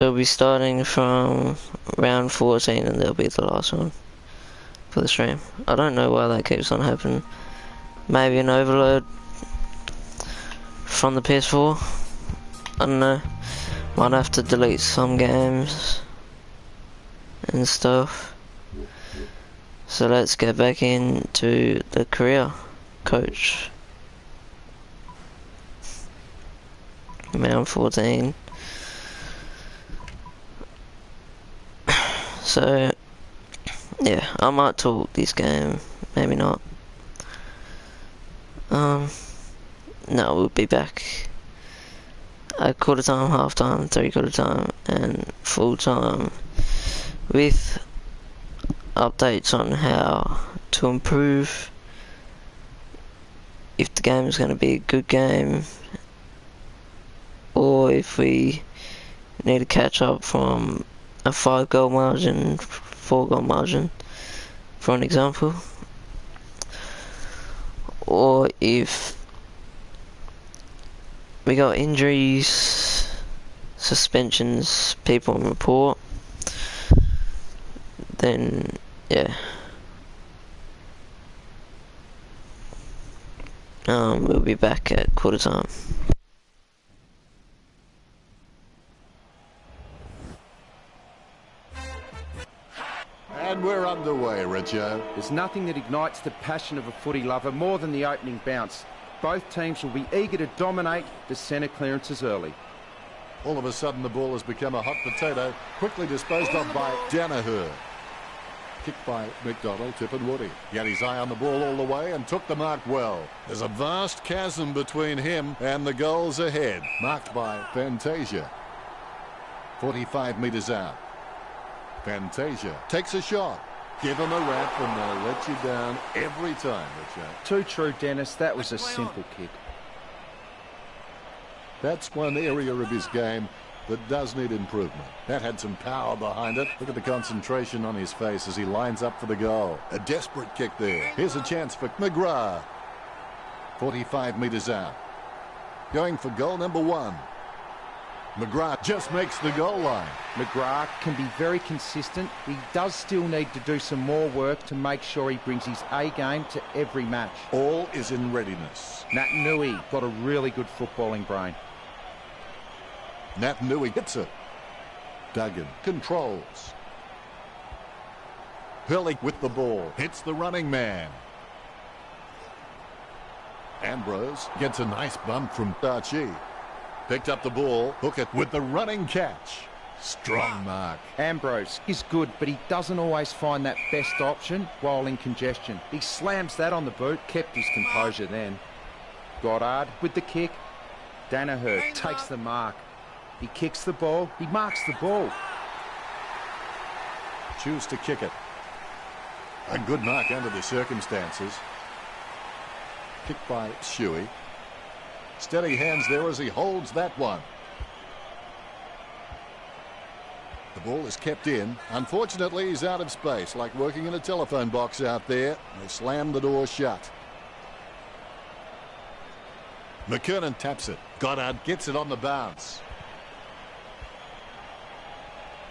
we'll be starting from round 14 and that'll be the last one for the stream. I don't know why that keeps on happening. Maybe an overload from the PS4. I don't know. Might have to delete some games and stuff. So let's get back into the career coach. Round 14. So yeah, I might talk this game, maybe not. No, we'll be back at quarter time, half time, 3/4 time, and full time with updates on how to improve, if the game is going to be a good game, or if we need to catch up from a 5-goal margin, 4-goal margin, for an example, or if we got injuries, suspensions, people on report, then yeah, we'll be back at quarter time. And we're underway, Richo. There's nothing that ignites the passion of a footy lover more than the opening bounce. Both teams will be eager to dominate the centre clearances early. All of a sudden the ball has become a hot potato, quickly disposed of by Danaher. Kicked by McDonald, Tip and Woody. He had his eye on the ball all the way and took the mark well. There's a vast chasm between him and the goals ahead. Marked by Fantasia. 45 metres out. Fantasia takes a shot. Give them a rap and they'll let you down every time, Richard. Too true, Dennis. That was a simple kick. That's one area of his game that does need improvement. That had some power behind it. Look at the concentration on his face as he lines up for the goal. A desperate kick there. Here's a chance for McGrath. 45 metres out. Going for goal number 1. McGrath just makes the goal line. McGrath can be very consistent. He does still need to do some more work to make sure he brings his A game to every match. All is in readiness. Nat Nui got a really good footballing brain. Nat Nui hits it. Duggan controls. Hurley with the ball. Hits the running man. Ambrose gets a nice bump from Archie. Picked up the ball. Hook it with the running catch. Strong mark. Ambrose is good, but he doesn't always find that best option while in congestion. He slams that on the boot. Kept his composure then. Goddard with the kick. Danaher takes the mark. He kicks the ball. He marks the ball. Choose to kick it. A good mark under the circumstances. Kicked by Shuey. Steady hands there as he holds that one. The ball is kept in. Unfortunately, he's out of space, like working in a telephone box out there. They slammed the door shut. McKernan taps it. Goddard gets it on the bounce.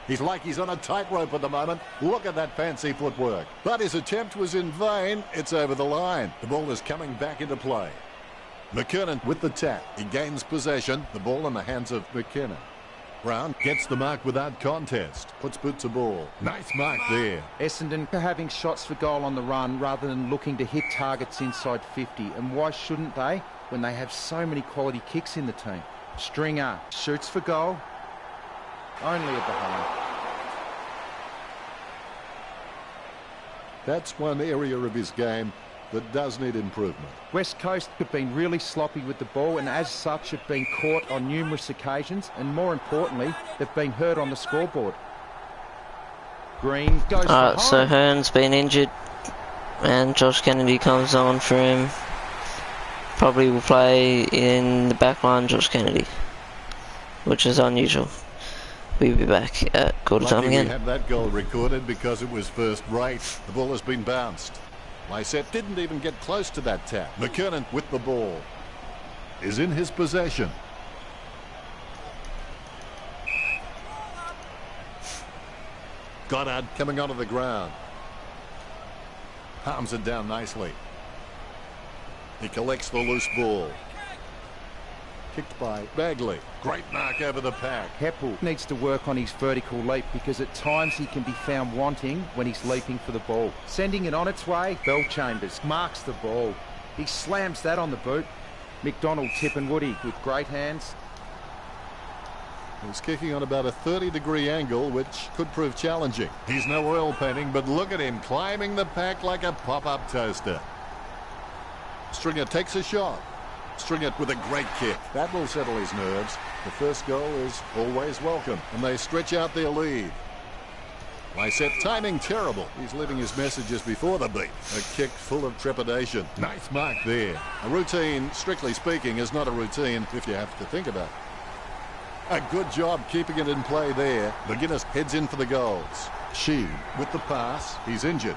He's like he's on a tightrope at the moment. Look at that fancy footwork. But his attempt was in vain. It's over the line. The ball is coming back into play. McKernan with the tap. He gains possession. The ball in the hands of McKernan. Brown gets the mark without contest. Puts boot to ball. Nice mark there. Essendon are having shots for goal on the run rather than looking to hit targets inside 50. And why shouldn't they when they have so many quality kicks in the team? Stringer shoots for goal. Only at the home. That's one area of his game that does need improvement. West Coast have been really sloppy with the ball and as such have been caught on numerous occasions and more importantly they've been hurt on the scoreboard. Green goes for home. So Hearn's been injured and Josh Kennedy comes on for him. Probably will play in the back line, Josh Kennedy, which is unusual. We'll be back at quarter time again. We have that goal recorded because it was first rate. The ball has been bounced. Lysette didn't even get close to that tap. McKernan with the ball is in his possession. Goddard coming onto the ground. Palms it down nicely. He collects the loose ball. Kicked by Bagley. Great mark over the pack. Heppel needs to work on his vertical leap because at times he can be found wanting when he's leaping for the ball. Sending it on its way, Bellchambers marks the ball. He slams that on the boot. McDonald, Tip and Woody with great hands. He's kicking on about a 30-degree angle, which could prove challenging. He's no oil painting, but look at him climbing the pack like a pop-up toaster. Stringer takes a shot. Stringer with a great kick. That will settle his nerves. The first goal is always welcome, and they stretch out their lead. Lysette timing terrible. He's leaving his messages before the beat. A kick full of trepidation. Nice mark there. A routine, strictly speaking, is not a routine if you have to think about it. A good job keeping it in play there. McGuinness heads in for the goals. She with the pass. He's injured.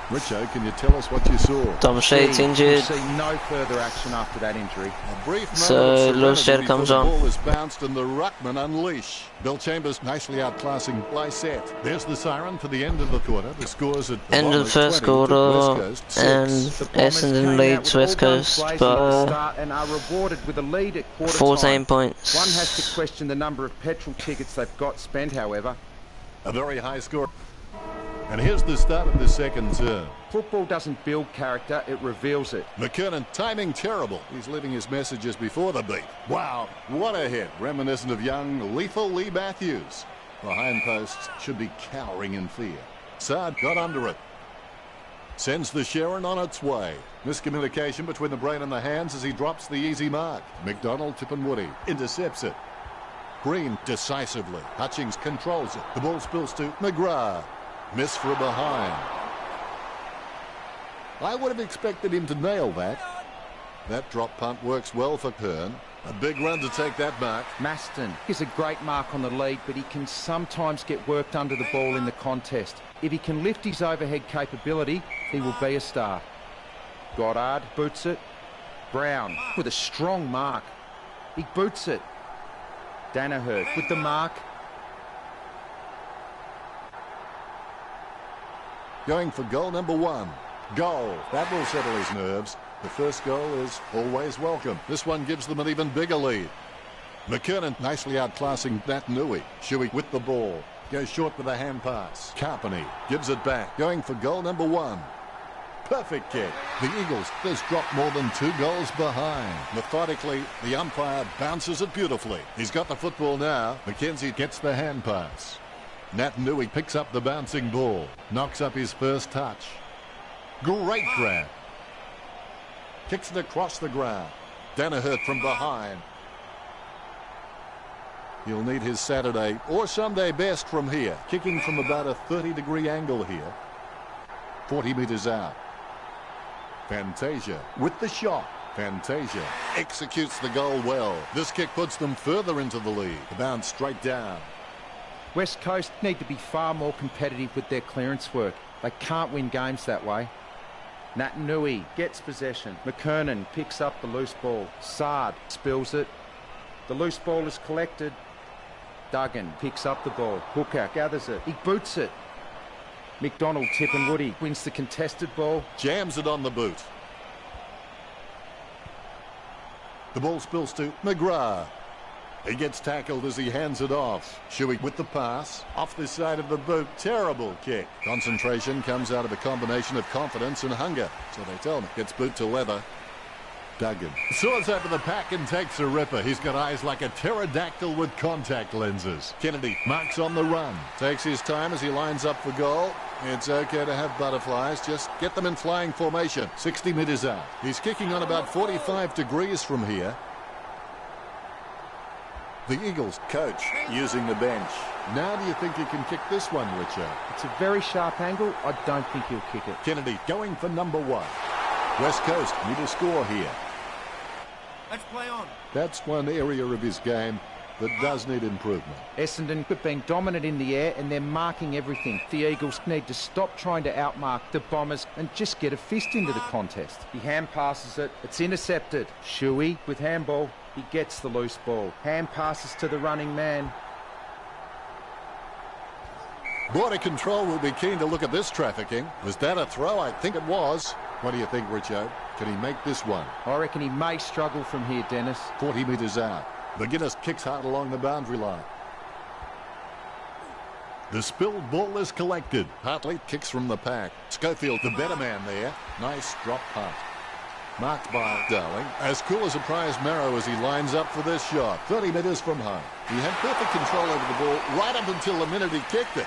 Richo, can you tell us what you saw? Dom Sheed's injured. We'll see no further action after that injury. A brief moment So of Lewis serenity comes before on. the ball is bounced and the ruckman unleash. Bellchambers nicely outclassing Lysette. There's the siren for the end of the quarter. The scores at the End of the Bombers first 20 to West quarter, Coast 6. and The Bombers Essendon came out leads with West all guns Coast blazing at the by start and are rewarded with a lead at quarter 14 time. points. One has to question the number of petrol tickets they've got spent, however. A very high score. And here's the start of the second term. Football doesn't build character, it reveals it. McKernan timing terrible. He's leaving his messages before the beat. Wow, what a hit. Reminiscent of young, lethal Lee Matthews. The hindposts should be cowering in fear. Saad got under it. Sends the Sharon on its way. Miscommunication between the brain and the hands as he drops the easy mark. McDonald, Tip and Woody intercepts it. Green decisively. Hutchings controls it. The ball spills to McGrath. Miss for a behind. I would have expected him to nail that. That drop punt works well for Kern. A big run to take that mark. Maston is a great mark on the lead, but he can sometimes get worked under the ball in the contest. If he can lift his overhead capability, he will be a star. Goddard boots it. Brown with a strong mark. He boots it. Danaher with the mark. Going for goal number 1. Goal. That will settle his nerves. The first goal is always welcome. This one gives them an even bigger lead. McKernan nicely outclassing that Nui. Shuey with the ball. Goes short with a hand pass. Carpeny gives it back. Going for goal number 1. Perfect kick. The Eagles just dropped more than 2 goals behind. Methodically, the umpire bounces it beautifully. He's got the football now. McKenzie gets the hand pass. Nat Nui picks up the bouncing ball. Knocks up his first touch. Great grab. Kicks it across the ground. Danaher from behind. He'll need his Saturday or Sunday best from here. Kicking from about a 30-degree angle here. 40 metres out. Fantasia with the shot. Fantasia executes the goal well. This kick puts them further into the lead. The bounce straight down. West Coast need to be far more competitive with their clearance work. They can't win games that way. Nat Nui gets possession. McKernan picks up the loose ball. Saad spills it. The loose ball is collected. Duggan picks up the ball. Hooker gathers it. He boots it. McDonald, Tip and Woody wins the contested ball. Jams it on the boot. The ball spills to McGrath. He gets tackled as he hands it off. Shuey with the pass. Off this side of the boot. Terrible kick. Concentration comes out of a combination of confidence and hunger. So they tell me. Gets boot to leather. Duggan soars over the pack and takes a ripper. He's got eyes like a pterodactyl with contact lenses. Kennedy marks on the run. Takes his time as he lines up for goal. It's okay to have butterflies. Just get them in flying formation. 60 metres out. He's kicking on about 45 degrees from here. The Eagles coach using the bench. Now do you think he can kick this one, Richard? It's a very sharp angle. I don't think he'll kick it. Kennedy going for number 1. West Coast need a score here. Let's play on. That's one area of his game that does need improvement. Essendon have been dominant in the air and they're marking everything. The Eagles need to stop trying to outmark the Bombers and just get a fist into the contest. He hand passes it. It's intercepted. Shuey with handball. He gets the loose ball. Hand passes to the running man. Border Control will be keen to look at this trafficking. Was that a throw? I think it was. What do you think, Richo? Can he make this one? I reckon he may struggle from here, Dennis. 40 metres out. McGuinness kicks hard along the boundary line. The spilled ball is collected. Hartley kicks from the pack. Schofield, the better man there. Nice drop punt. Marked by Darling. As cool as a prize marrow as he lines up for this shot. 30 metres from home. He had perfect control over the ball right up until the minute he kicked it.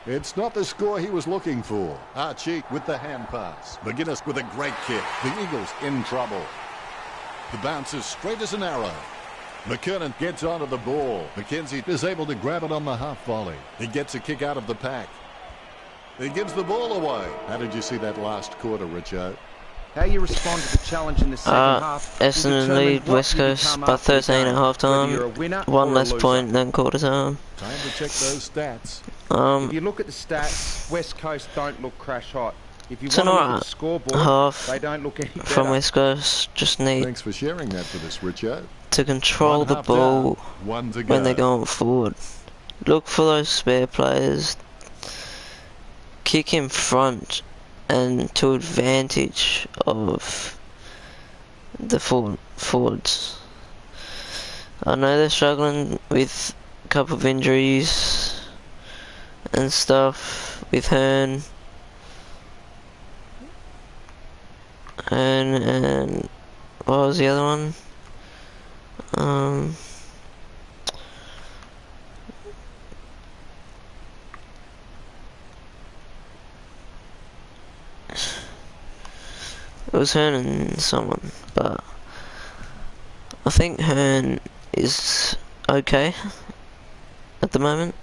It's not the score he was looking for. Archie with the hand pass. McGuinness with a great kick. The Eagles in trouble. The bounce is straight as an arrow. McKernan gets onto the ball. McKenzie is able to grab it on the half volley. He gets a kick out of the pack. He gives the ball away. How did you see that last quarter, Richo? How you respond to the challenge in the second half will Essendon determine lead what West you Coast become by after the 13 at game, half whether you're a time. winner One or a less loser. point than quarter time. Time to check those stats. If you look at the stats, West Coast don't look crash hot. If you It's want to an look at alright the scoreboard, half they don't look any better. from West Coast. Just need Thanks for sharing that with us, Richo. to control One the half ball down, one to go. when they're going forward. Look for those spare players. Kick in front and to advantage of the forwards. I know they're struggling with a couple of injuries and stuff with Hearn and what was the other one? It was Hearn and someone, but I think Hearn is okay at the moment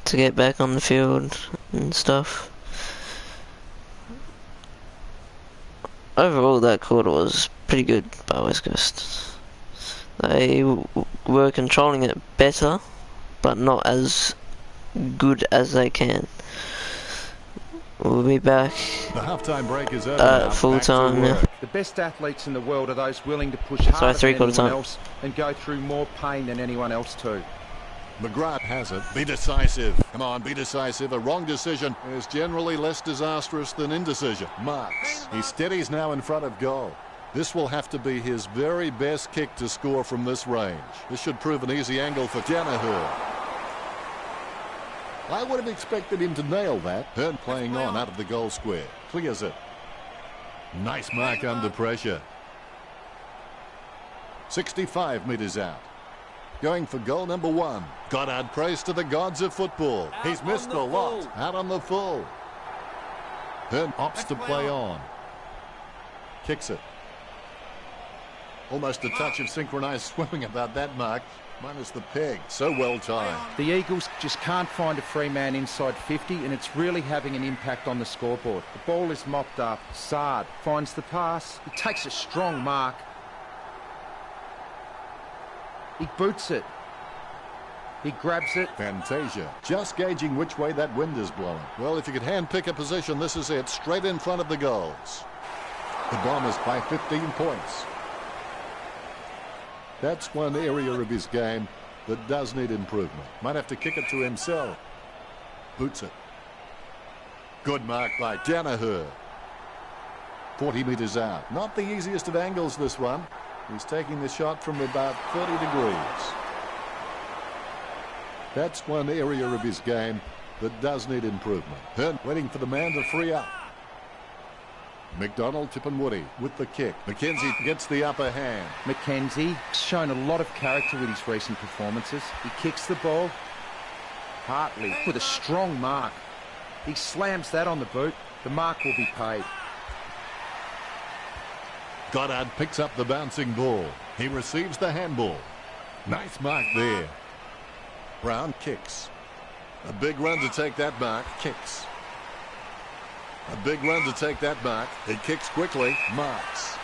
to get back on the field and stuff. Overall, that quarter was pretty good by West Coast. They were controlling it better, but not as good as they can. We'll be back The halftime break is over now. full Back to time now. work. The best athletes in the world are those willing to push harder than three-quarter anyone time. else and go through more pain than anyone else too. McGrath has it. Be decisive. Come on, be decisive. A wrong decision is generally less disastrous than indecision. Marks. He steadies now in front of goal. This will have to be his very best kick to score from this range. This should prove an easy angle for Danaher. I would have expected him to nail that. Hearn playing on out of the goal square. Clears it. Nice mark under pressure. 65 metres out. Going for goal number 1. Goddard prays to the gods of football. He's missed a lot. Out on the full. Hearn opts to play on. Kicks it. Almost a touch of synchronized swimming about that mark. Minus the peg. So well timed. The Eagles just can't find a free man inside 50 and it's really having an impact on the scoreboard. The ball is mopped up. Saad finds the pass. He takes a strong mark. He boots it. He grabs it. Fantasia. Just gauging which way that wind is blowing. Well, if you could hand pick a position, this is it. Straight in front of the goals. The Bombers by 15 points. That's one area of his game that does need improvement. Might have to kick it to himself. Boots it. Good mark by Danaher. 40 metres out. Not the easiest of angles, this one. He's taking the shot from about 30 degrees. That's one area of his game that does need improvement. Hearn waiting for the man to free up. McDonald, Tippenwoody with the kick. McKenzie gets the upper hand. McKenzie shown a lot of character with his recent performances. He kicks the ball. Hartley with a strong mark. He slams that on the boot. The mark will be paid. Goddard picks up the bouncing ball. He receives the handball. Nice mark there. Brown kicks. A big run to take that mark. Kicks. A big run to take that mark. He kicks quickly. Marks.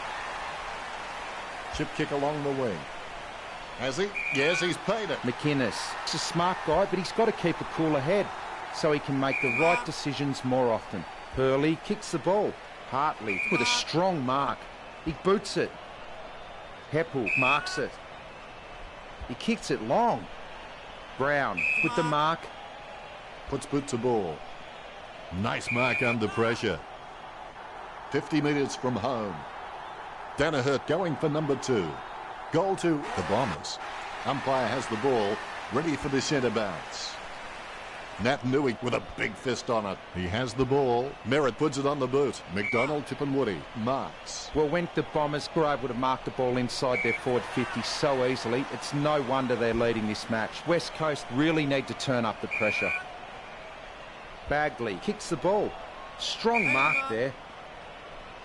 Chip kick along the wing. Has he? Yes, he's paid it. McInnes. He's a smart guy, but he's got to keep a cooler head so he can make the right decisions more often. Hurley kicks the ball. Hartley with a strong mark. He boots it. Heppel marks it. He kicks it long. Brown with the mark. Puts boot to ball. Nice mark under pressure. 50 metres from home. Danaher going for number 2. Goal to the Bombers. Umpire has the ball, ready for the centre bounce. Nat Nui with a big fist on it. He has the ball. Merritt puts it on the boot. McDonald, Tip and Woody marks. Well, when the Bombers were able to mark the ball inside their forward 50 so easily, it's no wonder they're leading this match. West Coast really need to turn up the pressure. Bagley kicks the ball. Strong mark there.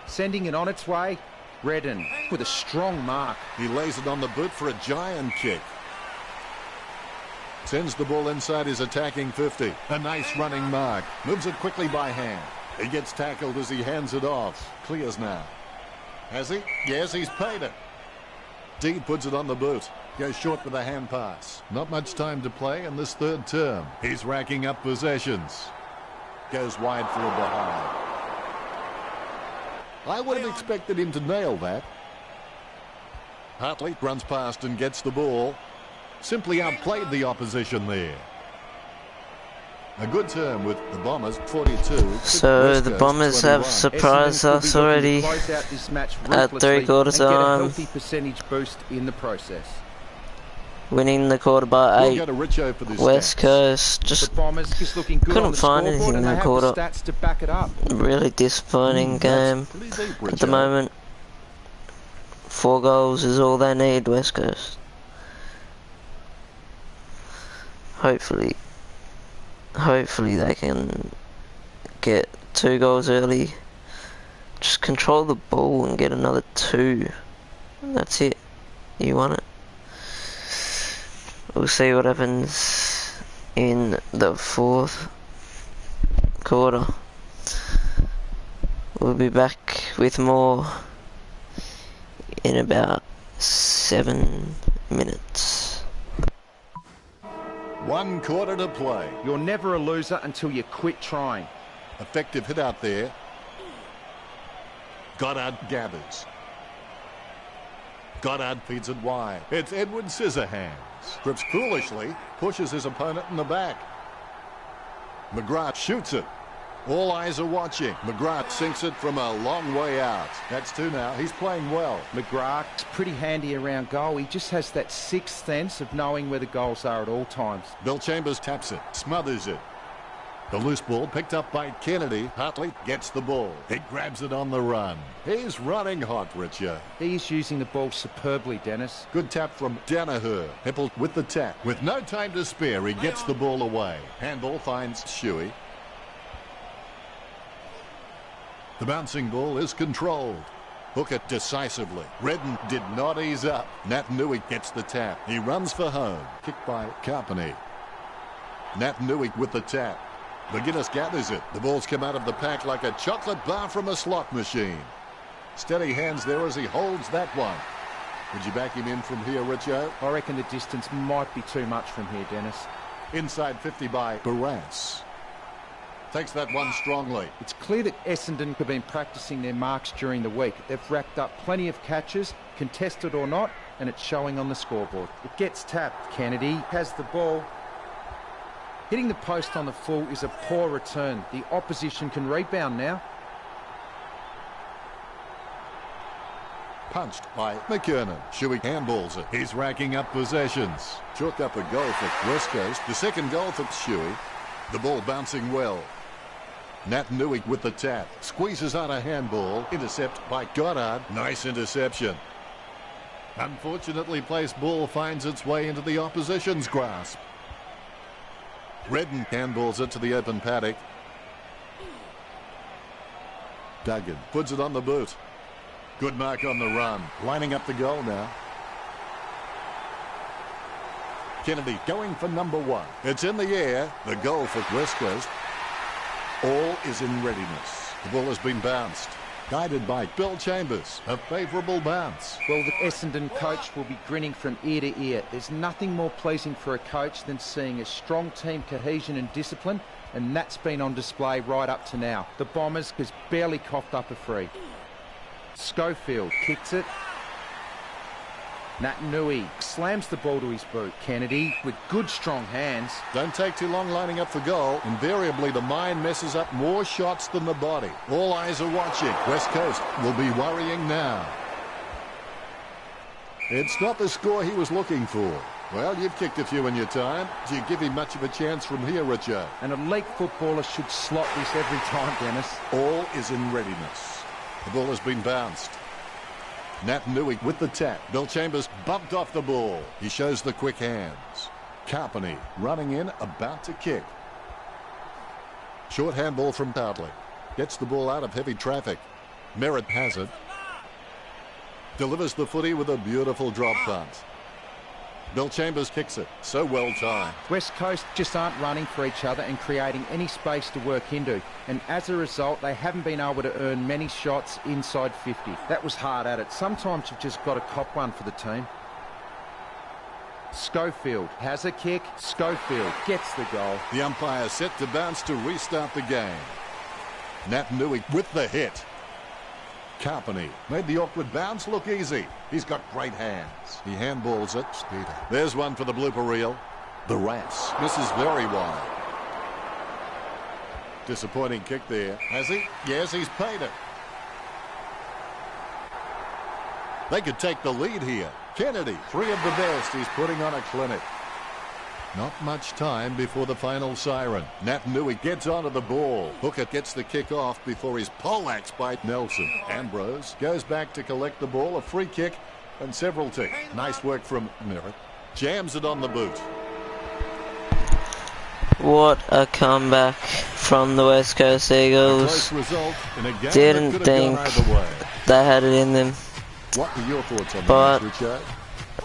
Sending it on its way. Redden with a strong mark. He lays it on the boot for a giant kick. Sends the ball inside his attacking 50. A nice running mark. Moves it quickly by hand. He gets tackled as he hands it off. Clears now. Has he? Yes, he's paid it. D puts it on the boot. Goes short with a hand pass. Not much time to play in this third term. He's racking up possessions. Goes wide for a behind. I would have expected him to nail that. Hartley runs past and gets the ball. Simply outplayed the opposition there. A good term with the Bombers, 42. So the Bombers have surprised us already at 3/4 time. Healthy percentage boost in the process. Winning the quarter by 8. West Coast just couldn't find anything in that quarter. Really disappointing game at the moment. 4 goals is all they need, West Coast. Hopefully they can get 2 goals early. Just control the ball and get another 2. That's it. You won it. We'll see what happens in the 4th quarter. We'll be back with more in about 7 minutes. 1 quarter to play. You're never a loser until you quit trying. Effective hit out there. Goddard gathers. Goddard feeds it wide. It's Edward Scissorhands. Grips foolishly, pushes his opponent in the back. McGrath shoots it. All eyes are watching. McGrath sinks it from a long way out. That's 2 now. He's playing well. McGrath's pretty handy around goal. He just has that 6th sense of knowing where the goals are at all times. Bill Chambers taps it, smothers it. The loose ball picked up by Kennedy. Hartley gets the ball. He grabs it on the run. He's running hot, Richard. He's using the ball superbly, Dennis. Good tap from Danaher. Hippel with the tap. With no time to spare, he gets the ball away. Handball finds Shuey. The bouncing ball is controlled. Hook it decisively. Redden did not ease up. Nat Nui gets the tap. He runs for home. Kicked by Carpeny. Nat Nui with the tap. McGuinness gathers it. The ball's come out of the pack like a chocolate bar from a slot machine. Steady hands there as he holds that one. Would you back him in from here, Richo? I reckon the distance might be too much from here, Dennis. Inside 50 by Barras. Takes that one strongly. It's clear that Essendon have been practicing their marks during the week. They've racked up plenty of catches, contested or not, and it's showing on the scoreboard. It gets tapped. Kennedy has the ball. Hitting the post on the full is a poor return. The opposition can rebound now. Punched by McKernan. Shuey handballs it. He's racking up possessions. Chalked up a goal for West Coast. The second goal for Shuey. The ball bouncing well. Nat Nui with the tap. Squeezes out a handball. Intercept by Goddard. Nice interception. Unfortunately placed ball finds its way into the opposition's grasp. Redden handballs it to the open paddock. Duggan puts it on the boot. Good mark on the run. Lining up the goal now. Kennedy going for number 1. It's in the air. The goal for West Coast. All is in readiness. The ball has been bounced. Guided by Bill Chambers. A favourable bounce. Well, the Essendon coach will be grinning from ear to ear. There's nothing more pleasing for a coach than seeing a strong team cohesion and discipline, and that's been on display right up to now. The Bombers has barely coughed up a free. Schofield kicks it. Nui slams the ball to his boot. Kennedy with good strong hands. Don't take too long lining up for goal. Invariably, the mind messes up more shots than the body. All eyes are watching. West Coast will be worrying now. It's not the score he was looking for. Well, you've kicked a few in your time. Do you give him much of a chance from here, Richard? An elite footballer should slot this every time, Dennis. All is in readiness. The ball has been bounced. Nui with the tap. Bill Chambers bumped off the ball. He shows the quick hands. Carpany running in, about to kick. Short handball from Tartley. Gets the ball out of heavy traffic. Merritt has it. Delivers the footy with a beautiful drop punt. Bill Chambers kicks it. So well timed. West Coast just aren't running for each other and creating any space to work into. And as a result, they haven't been able to earn many shots inside 50. That was hard at it. Sometimes you've just got to cop one for the team. Schofield has a kick. Schofield gets the goal. The umpire set to bounce to restart the game. Nui with the hit. Carpany made the awkward bounce look easy. He's got great hands. He handballs it. Speedy. There's one for the blooper reel. The Rats misses very wide. Disappointing kick there. Has he? Yes, he's paid it. They could take the lead here. Kennedy, 3 of the best. He's putting on a clinic. Not much time before the final siren. Nui gets onto the ball. Hooker gets the kick off before he's poleaxed by Nelson. Ambrose goes back to collect the ball. A free kick and several tick. Nice work from Merritt. Jams it on the boot. What a comeback from the West Coast Eagles. A close result in a game Didn't that could have think gone either way. they had it in them. What were your thoughts on But that, Richard?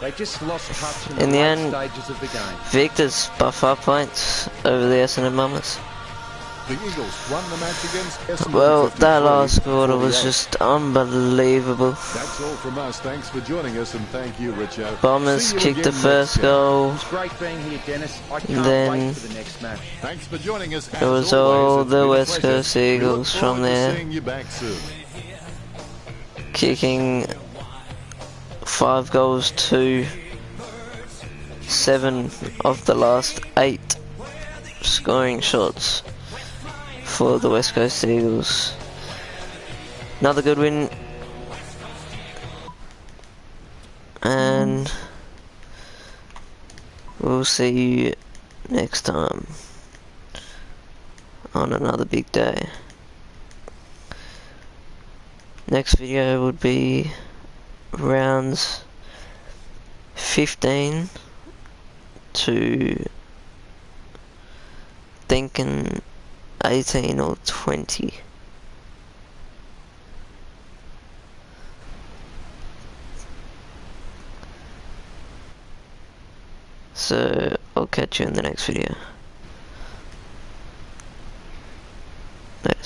They just lost touch in the late end, stages of the game. Victor's by 5 points over the Essendon Mummers. The Eagles won the match against Essendon. Well, that 53, last quarter was 48. just unbelievable. That's all from us. Thanks for joining us, and thank you, Richard. Bombers See you kicked the again first next game. goal. It's great being here, Dennis. I can't Then wait for the next match. Thanks for joining us. It was all the West Coast Eagles from there, Seeing you back soon. kicking 5 goals to 7 of the last 8 scoring shots for the West Coast Eagles. Another good win, and we'll see you next time on another big day. Next video would be rounds 15 to thinking 18 or 20. So I'll catch you in the next video.